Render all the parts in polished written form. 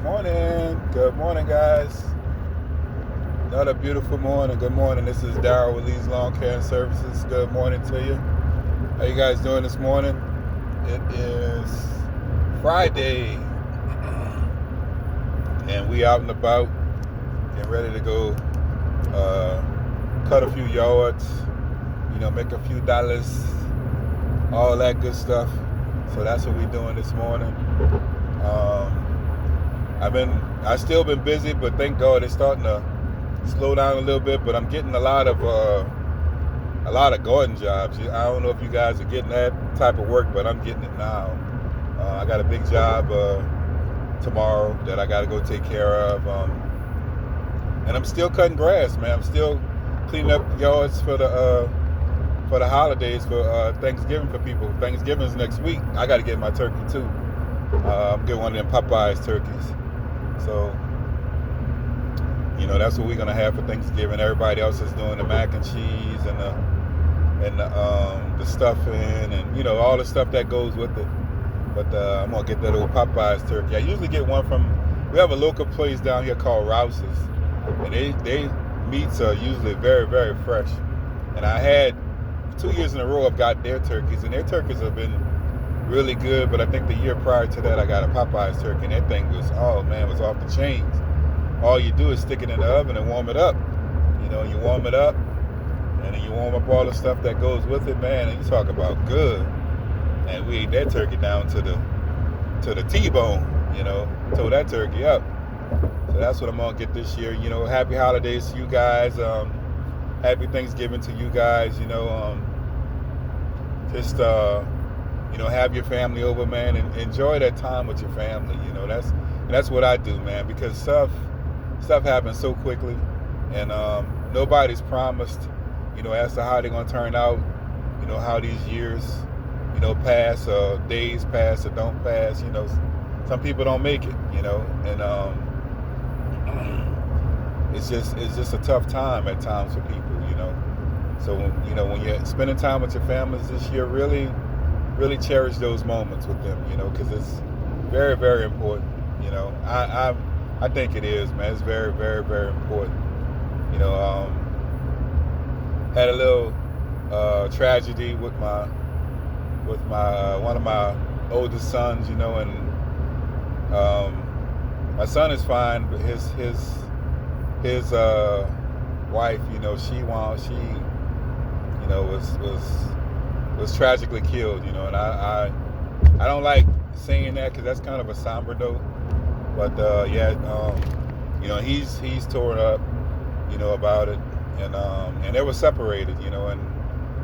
morning. Good morning, guys. Another beautiful morning. Good morning. This is Daryl with Lee's Lawn Care and Services. Good morning to you. How you guys doing this morning? It is Friday, and we out and about, getting ready to go cut a few yards, make a few dollars, all that good stuff. So that's what we're doing this morning. I still been busy, but thank God it's starting to slow down a little bit. But I'm getting a lot of garden jobs. I don't know if you guys are getting that type of work, but I'm getting it now. I got a big job tomorrow that I got to go take care of, and I'm still cutting grass, man. I'm still cleaning up yards for the holidays, for Thanksgiving for people. Thanksgiving's next week. I got to get my turkey too. I'm getting one of them Popeyes turkeys. So, that's what we're gonna have for Thanksgiving. Everybody else is doing the mac and cheese and the stuffing and all the stuff that goes with it. But I'm gonna get that old Popeyes turkey. I usually get one we have a local place down here called Rouse's, and they meats are usually very, very fresh. And I had 2 years in a row I've got their turkeys, and their turkeys have been really good. But I think the year prior to that I got a Popeyes turkey, and that thing was off the chains. All you do is stick it in the oven and warm it up. You warm it up, and then you warm up all the stuff that goes with it, man. And you talk about good. And we ate that turkey down to the T-bone. Tore that turkey up. So that's what I'm gonna get this year. Happy holidays to you guys. Happy Thanksgiving to you guys. Just have your family over, man, and enjoy that time with your family. That's what I do, man, because stuff happens so quickly, and nobody's promised, as to how they're gonna turn out, how these years, pass, or days pass or don't pass. Some people don't make it, and it's just a tough time at times for people, So when you're spending time with your families this year, really, really cherish those moments with them, because it's very, very important. I think it is, man. It's very, very, very important. Had a little tragedy with my one of my oldest sons, and my son is fine, but his wife, was tragically killed, and I don't like saying that because that's kind of a somber note. But he's torn up, about it, and they were separated, and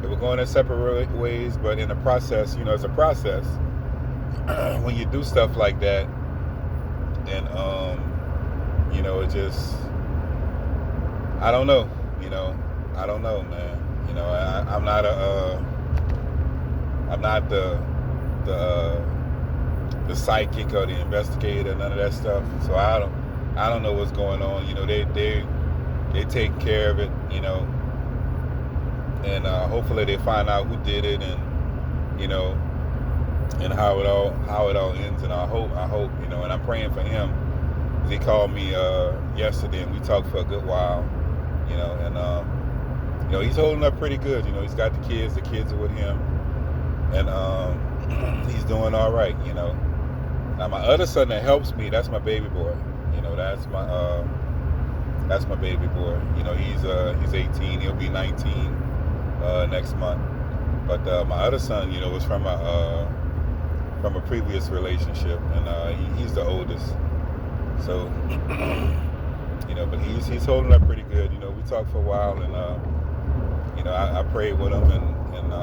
they were going their separate ways. But in the process, it's a process when you do stuff like that, and it just, I don't know, man. I'm not the psychic or the investigator, none of that stuff. So I don't know what's going on. They take care of it, and hopefully they find out who did it, and and how it all ends. And I hope, and I'm praying for him. He called me yesterday, and we talked for a good while, and he's holding up pretty good. He's got the kids are with him, and he's doing all right. Now my other son that helps me, that's my baby boy. That's my baby boy. He's 18. He'll be 19 next month. But my other son, was from a previous relationship, and he's the oldest. So, but he's holding up pretty good. We talked for a while, and I prayed with him, and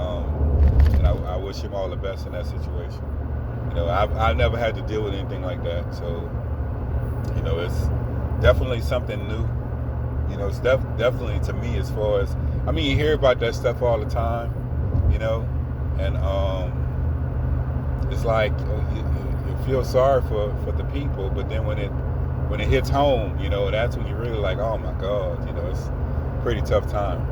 I wish him all the best in that situation. I've never had to deal with anything like that, so it's definitely something new. It's definitely, to me, as far as, you hear about that stuff all the time, and it's like you feel sorry for the people, but then when it hits home, that's when you're really like, oh my God, it's a pretty tough time,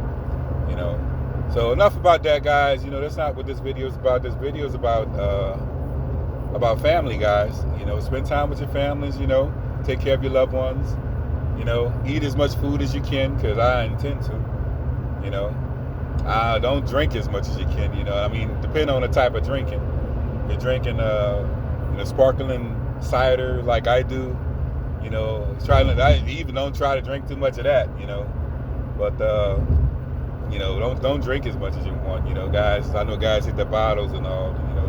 So enough about that, guys. That's not what this video is about. This video is about family, guys. Spend time with your families. take care of your loved ones. You know, eat as much food as you can, because I intend to. You know, don't drink as much as you can. You know, I mean, depending on the type of drinking. If you're drinking, sparkling cider like I do, you know, I even don't try to drink too much of that. You know, but you know, don't drink as much as you want. You know, guys. I know guys hit the bottles and all. You know,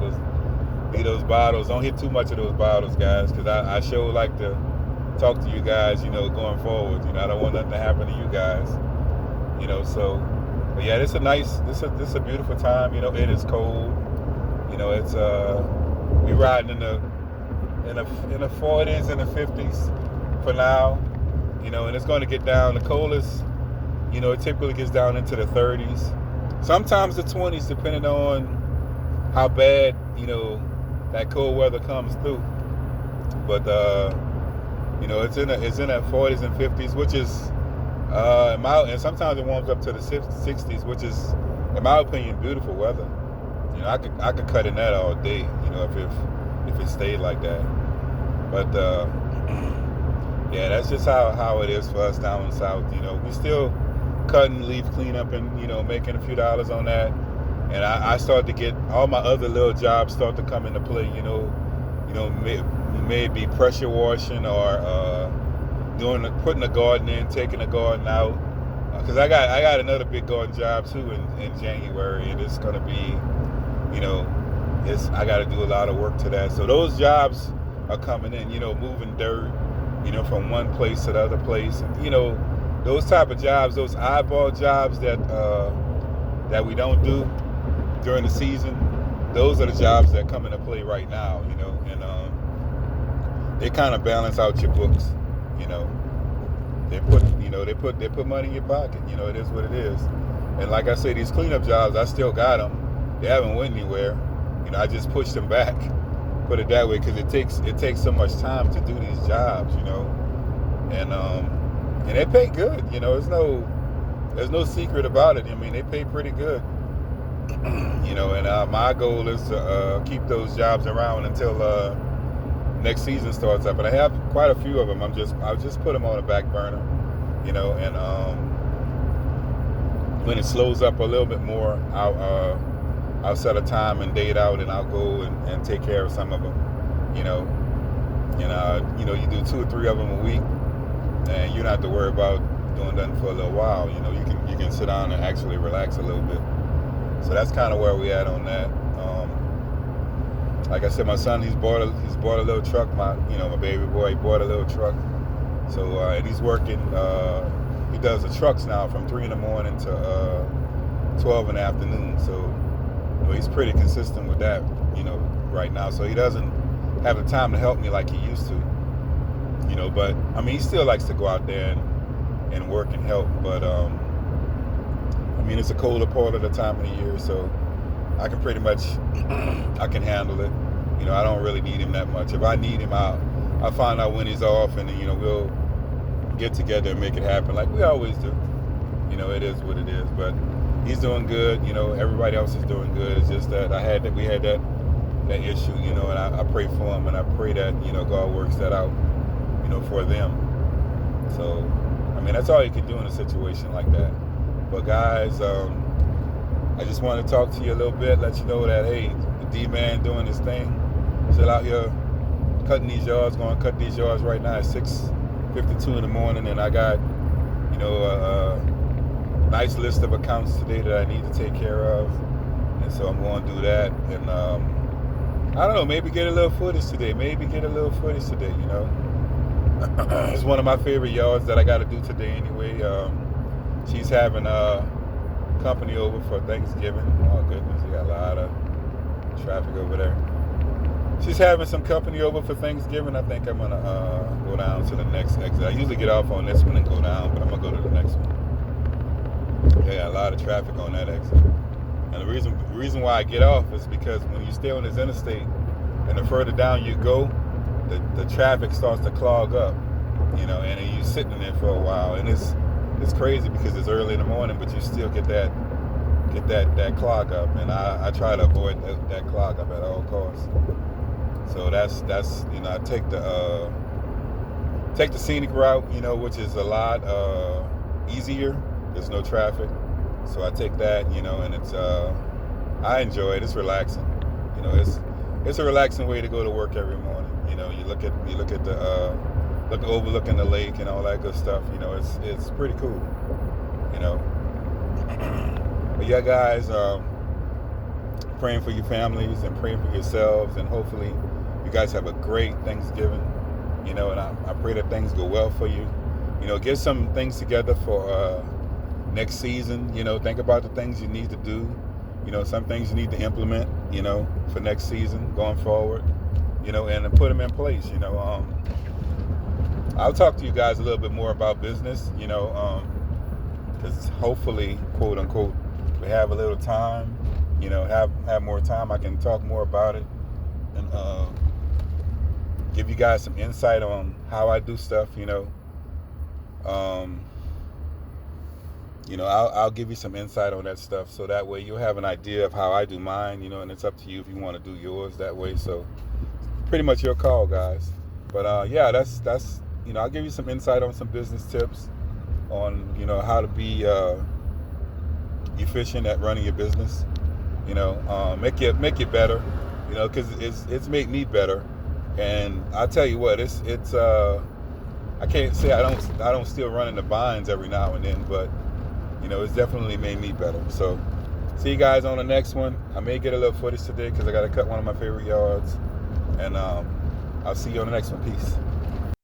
those bottles. Don't hit too much of those bottles, guys, because I sure like to talk to you guys, you know, going forward. You know, I don't want nothing to happen to you guys. You know, so, but yeah, this is a beautiful time. You know, it is cold. You know, it's we riding in the 40s and the 50s for now. You know, and it's going to get down. The coldest, you know, it typically gets down into the 30s, sometimes the 20s, depending on how bad, you know, that cold weather comes through. But you know, it's in that 40s and 50s, which is and sometimes it warms up to the 60s, which is, in my opinion, beautiful weather. You know, I could cut in that all day. You know, if it stayed like that. But yeah, that's just how it is for us down in the South. You know, we still cutting leaf cleanup and, you know, making a few dollars on that. And I start to get all my other little jobs start to come into play. You know, maybe pressure washing or putting a garden in, taking a garden out. Because I got another big garden job too in January, and it's gonna be, you know, I got to do a lot of work to that. So those jobs are coming in. You know, moving dirt, you know, from one place to the other place, and, you know, those type of jobs, those eyeball jobs that we don't do during the season. Those are the jobs that come into play right now. You know, and they kind of balance out your books. You know, they put money in your pocket. You know, it is what it is. And like I say, these cleanup jobs, I still got them. They haven't went anywhere. You know, I just pushed them back. Put it that way, because it takes so much time to do these jobs. You know, and they pay good. You know, there's no secret about it. I mean, they pay pretty good. You know, and my goal is to keep those jobs around until next season starts up. And I have quite a few of them. I'll just put them on the back burner. You know, and when it slows up a little bit more, I'll set a time and date out, and I'll go and take care of some of them. You know, and you know, you do 2 or 3 of them a week, and you don't have to worry about doing nothing for a little while. You know, you can sit down and actually relax a little bit. So that's kind of where we at on that. Like I said, my son, he's bought a little truck. My baby boy, he bought a little truck. So and he's working. He does the trucks now from 3 in the morning to 12 in the afternoon. So, you know, he's pretty consistent with that. You know, right now. So he doesn't have the time to help me like he used to. You know, but I mean, he still likes to go out there and work and help. But I mean, it's a colder part of the time of the year, so I can pretty much I can handle it. You know, I don't really need him that much. If I need him, I'll find out when he's off, and you know, we'll get together and make it happen like we always do. You know, it is what it is. But he's doing good. You know, everybody else is doing good. It's just that we had that issue. You know, and I pray for him, and I pray that, you know, God works that out, you know, for them. So, I mean, that's all you can do in a situation like that. But guys, I just want to talk to you a little bit, let you know that, hey, the D-Man doing his thing. Still out here cutting these yards, going to cut these yards right now at 6:52 in the morning, and I got, you know, a nice list of accounts today that I need to take care of, and so I'm going to do that, and I don't know, maybe get a little footage today, you know. It's one of my favorite yards that I got to do today anyway. She's having company over for Thanksgiving. Oh goodness, you got a lot of traffic over there. She's having some company over for Thanksgiving. I think I'm gonna go down to the next exit. I usually get off on this one and go down, but I'm gonna go to the next one. They got a lot of traffic on that exit. And the reason why I get off is because when you stay on this interstate, and the further down you go, the traffic starts to clog up. You know, and then you're sitting there for a while, and it's crazy because it's early in the morning, but you still get that clog up, and I try to avoid that clog up at all costs. So that's you know, I take the take the scenic route, you know, which is a lot easier. There's no traffic, so I take that, you know, and it's I enjoy it. It's relaxing, you know. It's a relaxing way to go to work every morning. You know, you look at the overlooking the lake and all that good stuff. You know, it's pretty cool, you know. But yeah, guys, praying for your families and praying for yourselves, and hopefully you guys have a great Thanksgiving, you know, and I pray that things go well for you. You know, get some things together for next season. You know, think about the things you need to do. You know, some things you need to implement, you know, for next season going forward, you know, and put them in place. You know, I'll talk to you guys a little bit more about business, you know, because hopefully, quote unquote, we have a little time, you know, have more time. I can talk more about it and give you guys some insight on how I do stuff, you know. You know, I'll give you some insight on that stuff, so that way you'll have an idea of how I do mine, you know, and it's up to you if you want to do yours that way. So pretty much your call, guys. But yeah, that's you know, I'll give you some insight on some business tips on, you know, how to be efficient at running your business. You know, make it better. You know, because it's made me better. And I tell you what, it's I can't say I don't still run into binds every now and then, but you know, it's definitely made me better. So see you guys on the next one. I may get a little footage today because I got to cut one of my favorite yards, and I'll see you on the next one. Peace.